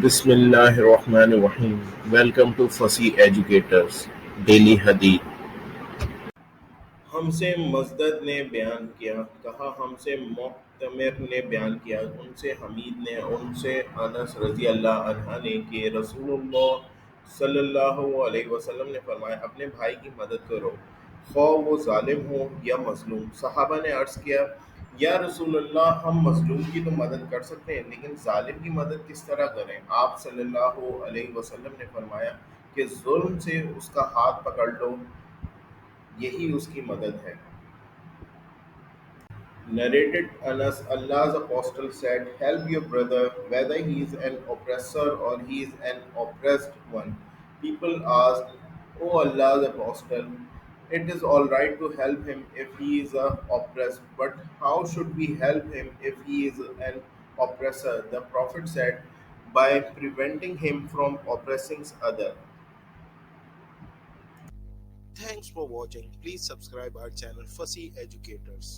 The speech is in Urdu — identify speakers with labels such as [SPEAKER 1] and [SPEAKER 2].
[SPEAKER 1] بسم اللہ الرحمن الرحیم welcome to Fasih educators daily حدیث۔ ہم سے مزدد نے بیان کیا، کہا ہم سے معتمر نے بیان کیا، ان سے حمید نے، ان سے انس رضی اللہ عنہ نے کہ رسول اللہ صلی اللہ علیہ وسلم نے فرمایا اپنے بھائی کی مدد کرو، خواہ وہ ظالم ہو یا مظلوم۔ صحابہ نے عرض کیا یا رسول اللہ ہم مظلوم کی تو مدد کر سکتے ہیں لیکن ظالم کی مدد کس طرح کریں؟ آپ صلی اللہ علیہ وسلم نے فرمایا کہ ظلم سے اس کا ہاتھ پکڑ لو، یہی اس کی مدد ہے۔ Narrated Anas, Allah's apostle said, help your brother, whether he is an oppressor or he is an oppressed one. People asked, O Allah's apostle, it is all right to help him if he is oppressed, but how should we help him if he is an oppressor? The Prophet said, by preventing him from oppressing others.
[SPEAKER 2] Thanks for watching. Please subscribe our channel Fussy Educators.